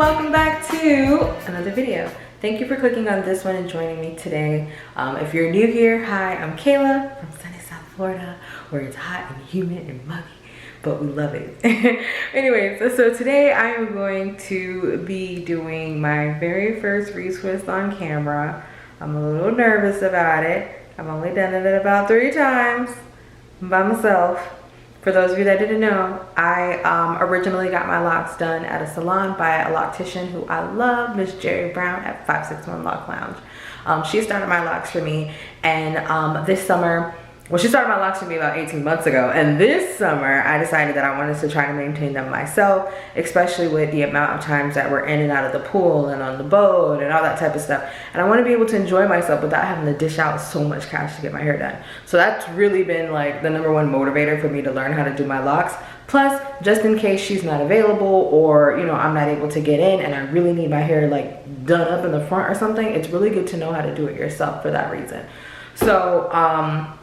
welcome back to another video. Thank you for clicking on this one and joining me today. If you're new here, hi, I'm Kayla from sunny South Florida, where it's hot and humid and muggy, but we love it. Anyways, so today I am going to be doing my very first retwist on camera. I'm a little nervous about it. I've only done it about 3 times by myself. For those of you that didn't know, I originally got my locks done at a salon by a loctician who I love, Miss Jerry Brown at 561 Loc Lounge. She started my locks for me, and this summer, well, she started my locks for me about 18 months ago, and this summer I decided that I wanted to try to maintain them myself, especially with the amount of times that we're in and out of the pool and on the boat and all that type of stuff. And I want to be able to enjoy myself without having to dish out so much cash to get my hair done. So that's really been like the #1 motivator for me to learn how to do my locks. Plus, just in case she's not available, or you know, I'm not able to get in and I really need my hair like done up in the front or something, it's really good to know how to do it yourself for that reason. So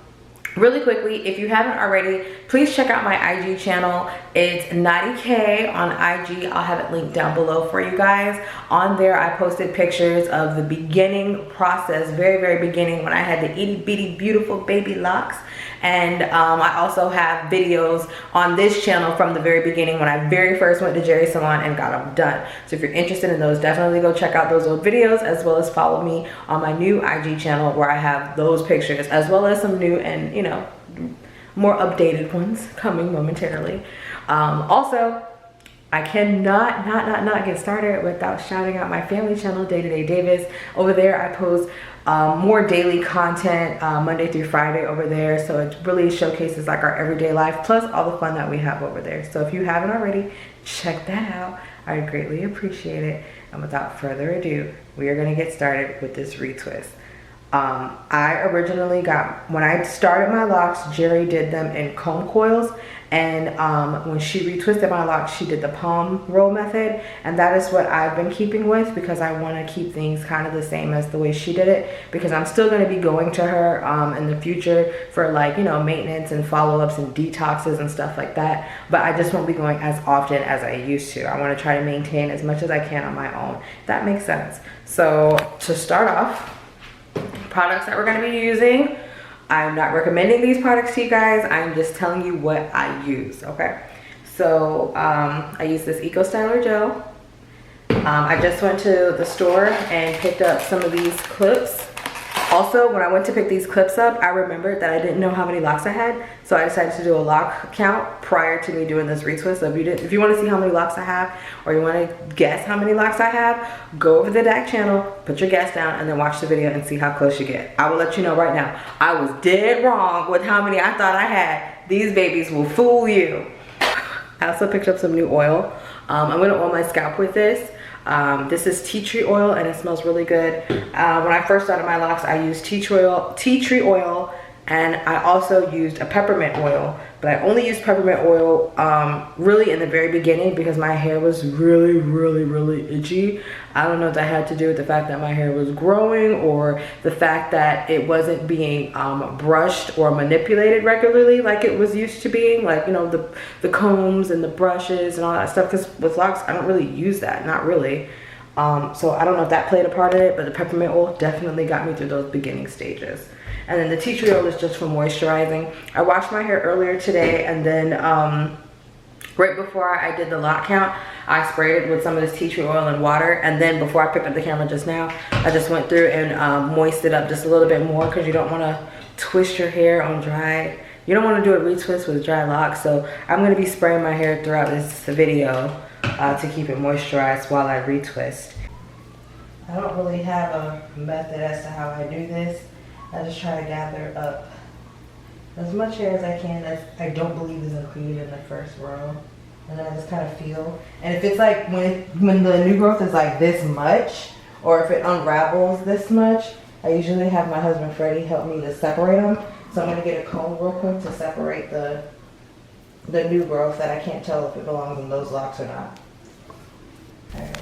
really quickly, if you haven't already, please check out my IG channel. It's KnottyKay on IG. I'll have it linked down below for you guys. On there, I posted pictures of the beginning process, very beginning, when I had the itty bitty beautiful baby locks. And I also have videos on this channel from the very beginning when I very first went to Jerry's salon and got them done. So if you're interested in those, definitely go check out those old videos, as well as follow me on my new IG channel where I have those pictures, as well as some new and, you know, more updated ones coming momentarily. Also, I cannot not get started without shouting out my family channel, Day to Day Davis. Over there, I post more daily content Monday through Friday over there. So it really showcases like our everyday life, plus all the fun that we have over there. So if you haven't already, check that out. I greatly appreciate it. And without further ado, we are gonna get started with this retwist. I originally got, when I started my locks, Jerry did them in comb coils, and when she retwisted my locks, she did the palm roll method, and that is what I've been keeping with, because I want to keep things kind of the same as the way she did it, because I'm still going to be going to her in the future for, like, you know, maintenance and follow-ups and detoxes and stuff like that, but I just won't be going as often as I used to. I want to try to maintain as much as I can on my own. That makes sense. So to start off, products that we're going to be using, I'm not recommending these products to you guys, I'm just telling you what I use, okay? So I use this Eco Styler gel. I just went to the store and picked up some of these clips. Also, when I went to pick these clips up, I remembered that I didn't know how many locks I had, so I decided to do a lock count prior to me doing this retwist. So if you want to see how many locks I have, or you want to guess how many locks I have, go over to the DAC channel, put your guess down, and then watch the video and see how close you get. I will let you know right now, I was dead wrong with how many I thought I had. These babies will fool you. I also picked up some new oil. I'm going to oil my scalp with this. This is tea tree oil, and it smells really good. When I first started my locks, I used tea tree oil, and I also used a peppermint oil, but I only used peppermint oil really in the very beginning because my hair was really itchy. I don't know if that had to do with the fact that my hair was growing, or the fact that it wasn't being brushed or manipulated regularly like it was used to being, like, you know, the combs and the brushes and all that stuff, because with locks I don't really use that, not really. So I don't know if that played a part in it, but the peppermint oil definitely got me through those beginning stages. And then the tea tree oil is just for moisturizing. I washed my hair earlier today, and then right before I did the lock count, I sprayed it with some of this tea tree oil and water, and then before I picked up the camera just now, I just went through and moistened it up just a little bit more, because you don't want to twist your hair on dry. You don't want to do a retwist with dry locks, so I'm going to be spraying my hair throughout this video to keep it moisturized while I retwist. I don't really have a method as to how I do this. I just try to gather up as much hair as I can that I don't believe is included in the first row. And then I just kind of feel. And if it's like when the new growth is like this much, or if it unravels this much, I usually have my husband Freddie help me to separate them. So I'm going to get a comb real quick to separate the new growth that I can't tell if it belongs in those locks or not. All right.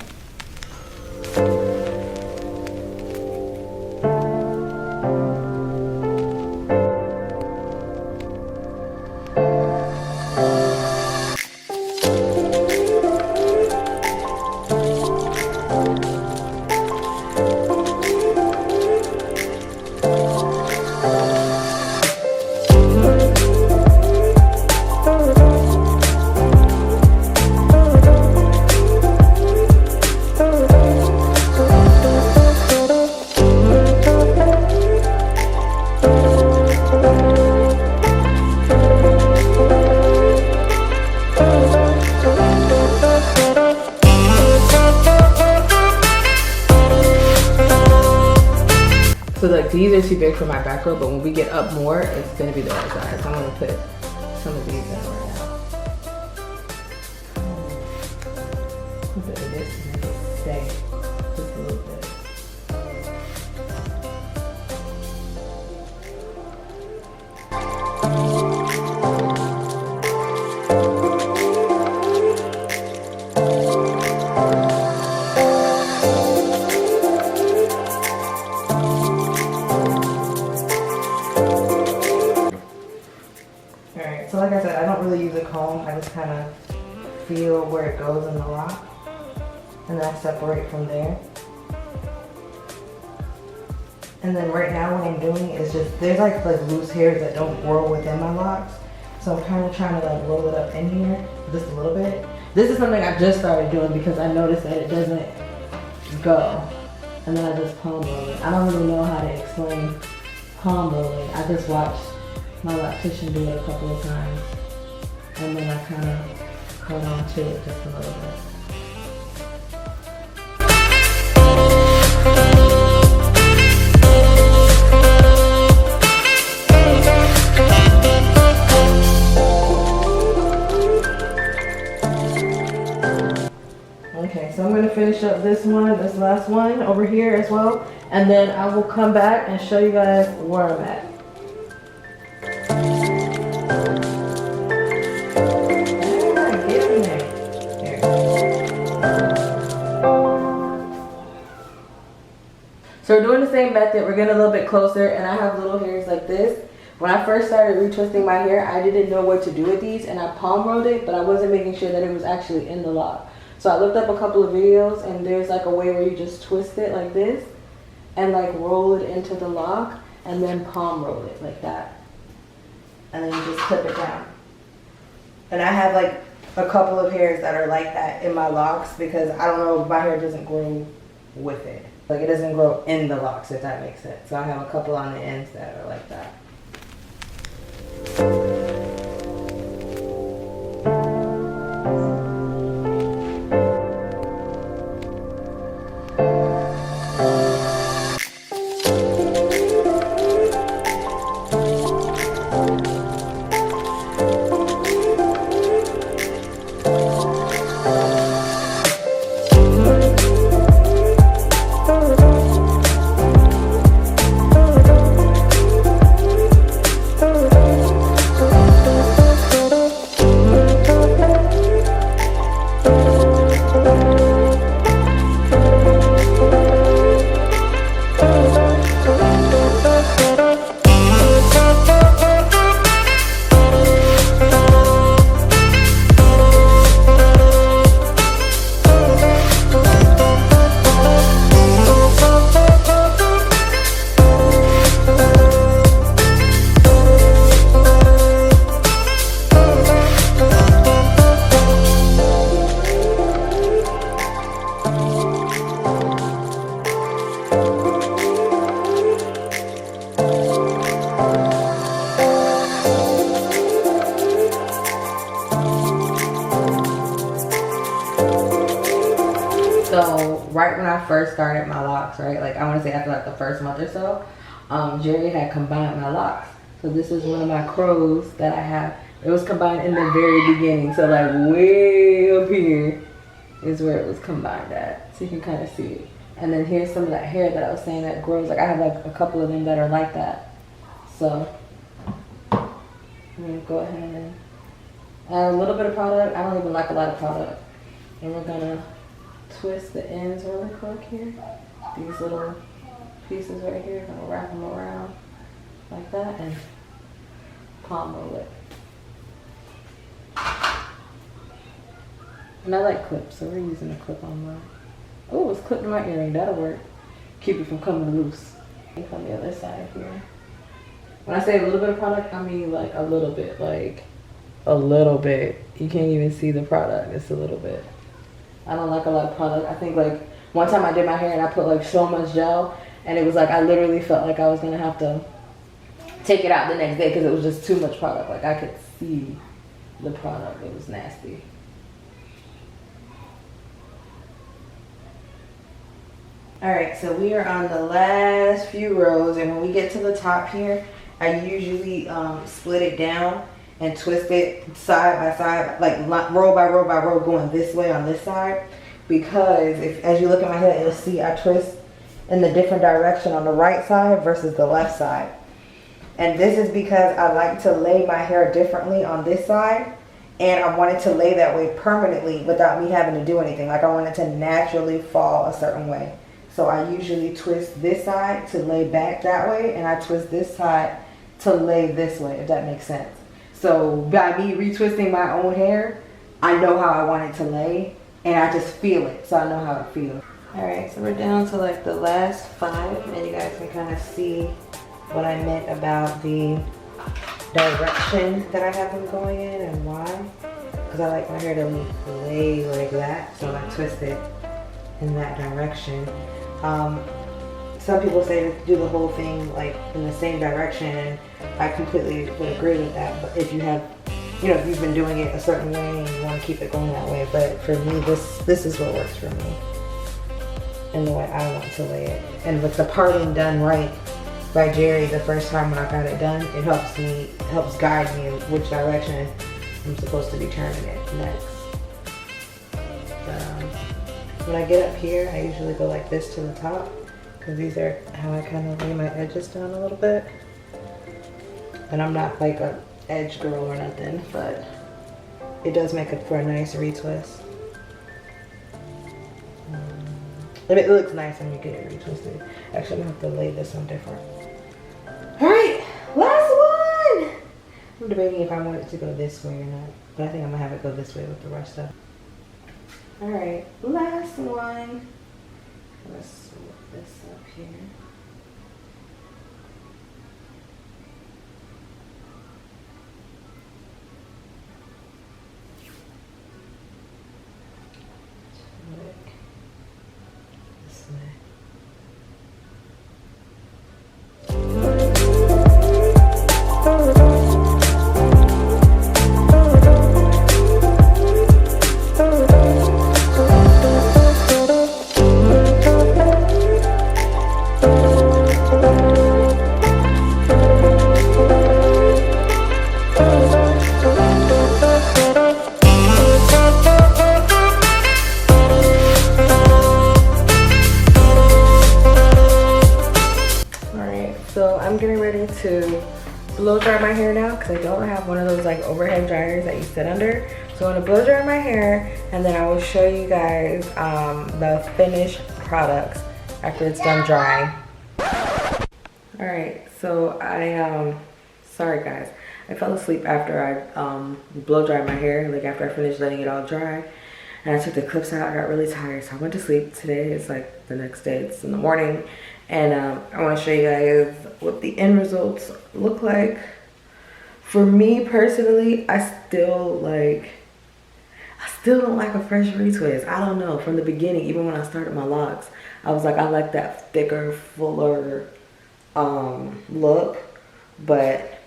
So like these are too big for my back row, but when we get up more, it's gonna be the right size. So I'm gonna put some of these in right now. A bit of this and then stay just a little bit. Alright, so like I said, I don't really use a comb. I just kind of feel where it goes in the lock. And then I separate from there. And then right now what I'm doing is just, there's like loose hairs that don't grow within my locks. So I'm kind of trying to like roll it up in here just a little bit. This is something I just started doing because I noticed that it doesn't go. And then I just palm roll it. I don't really know how to explain palm rolling. I just watched my loctician do it a couple of times. And then I kind of caught on to it just a little bit. Okay, so I'm going to finish up this last one over here as well, and then I will come back and show you guys where I'm at. Get in there. There. So we're doing the same method. We're getting a little bit closer, and I have little hairs like this. When I first started retwisting my hair, I didn't know what to do with these, and I palm rolled it, but I wasn't making sure that it was actually in the lock. So I looked up a couple of videos, and there's like a way where you just twist it like this and like roll it into the lock and then palm roll it like that. And then you just clip it down. And I have like a couple of hairs that are like that in my locks because I don't know, my hair doesn't grow with it. Like it doesn't grow in the locks, if that makes sense. So I have a couple on the ends that are like that. So right when I first started my locks, right, like I want to say after like the first month or so, Jerry had combined my locks. So this is one of my crows that I have. It was combined in the very beginning. So like way up here is where it was combined at. So you can kind of see it. And then here's some of that hair that I was saying that grows. Like I have like a couple of them that are like that. So I'm gonna go ahead and add a little bit of product. I don't even like a lot of product. And we're gonna twist the ends really quick here. These little pieces right here, I'm gonna wrap them around like that and palm roll it. And I like clips, so we're using a clip on mine. Oh, it's clipped in my earring, that'll work. Keep it from coming loose. And on the other side here. When I say a little bit of product, I mean like a little bit, like a little bit. You can't even see the product, it's a little bit. I don't like a lot of product. I think like one time I did my hair and I put like so much gel and it was like I literally felt like I was gonna have to take it out the next day because it was just too much product. Like I could see the product, it was nasty. All right, so we are on the last few rows, and when we get to the top here, I usually split it down and twist it side by side, like row by row by row, going this way on this side. Because as you look at my head, you'll see I twist in the different direction on the right side versus the left side. And this is because I like to lay my hair differently on this side, and I want it to lay that way permanently without me having to do anything. Like, I want it to naturally fall a certain way. So I usually twist this side to lay back that way, and I twist this side to lay this way, if that makes sense. So by me retwisting my own hair, I know how I want it to lay, and I just feel it, so I know how it feels. All right, so we're down to like the last 5, and you guys can kind of see what I meant about the direction that I have them going in and why. Because I like my hair to lay like that, so I twist it in that direction. Some people say to do the whole thing like in the same direction, and I completely would agree with that. But if you have, if you've been doing it a certain way and you want to keep it going that way, but for me, this is what works for me and the way I want to lay it. And with the parting done right by Jerry the first time when I got it done, it helps guide me in which direction I'm supposed to be turning it next. When I get up here, I usually go like this to the top, because these are how I kind of lay my edges down a little bit. And I'm not like a edge girl or nothing, but it does make it for a nice retwist. And it looks nice when you get it retwisted. Actually, I'm gonna have to lay this one different. All right, last one. I'm debating if I want it to go this way or not, but I think I'm gonna have it go this way with the rest of it. All right, last one. Let's swap this up here. This way. So I'm getting ready to blow dry my hair now, because I don't have one of those like overhead dryers that you sit under. So I'm gonna blow dry my hair, and then I will show you guys the finished products after it's done drying. All right, so sorry guys, I fell asleep after I blow dried my hair, like after I finished letting it all dry. And I took the clips out. I got really tired, so I went to sleep. Today is like the next day, it's in the morning. And I want to show you guys what the end results look like. For me personally, I still don't like a fresh retwist. I don't know, from the beginning, even when I started my locks, I was like, I like that thicker, fuller look. But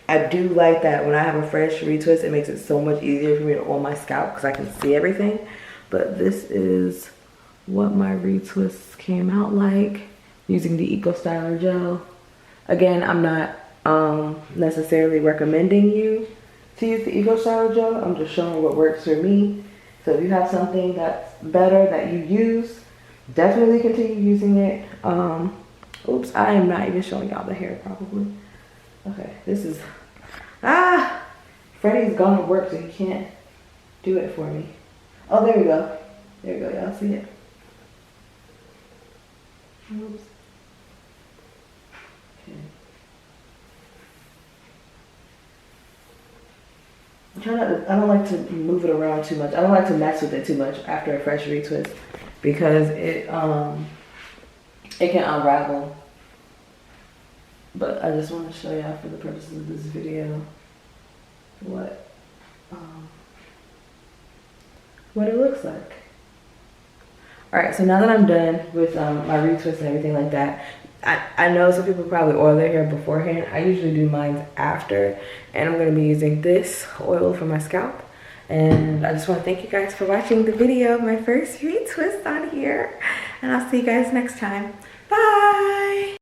I do like that when I have a fresh retwist, it makes it so much easier for me to oil my scalp because I can see everything. But this is what my retwists came out like using the Eco Styler gel. Again, I'm not necessarily recommending you to use the Eco Styler gel. I'm just showing what works for me. So if you have something that's better that you use, definitely continue using it. Oops, I am not even showing y'all the hair probably. Okay, this is, Freddie's gone to work, so he can't do it for me. Oh, there we go. There we go, y'all see it? Oops. Okay. I don't like to move it around too much. I don't like to mess with it too much after a fresh retwist, because it can unravel. But I just want to show y'all, for the purposes of this video, what it looks like. Alright, so now that I'm done with my retwist and everything like that, I know some people probably oil their hair beforehand. I usually do mine after, and I'm going to be using this oil for my scalp. And I just want to thank you guys for watching the video of my first retwist on here. and I'll see you guys next time. Bye.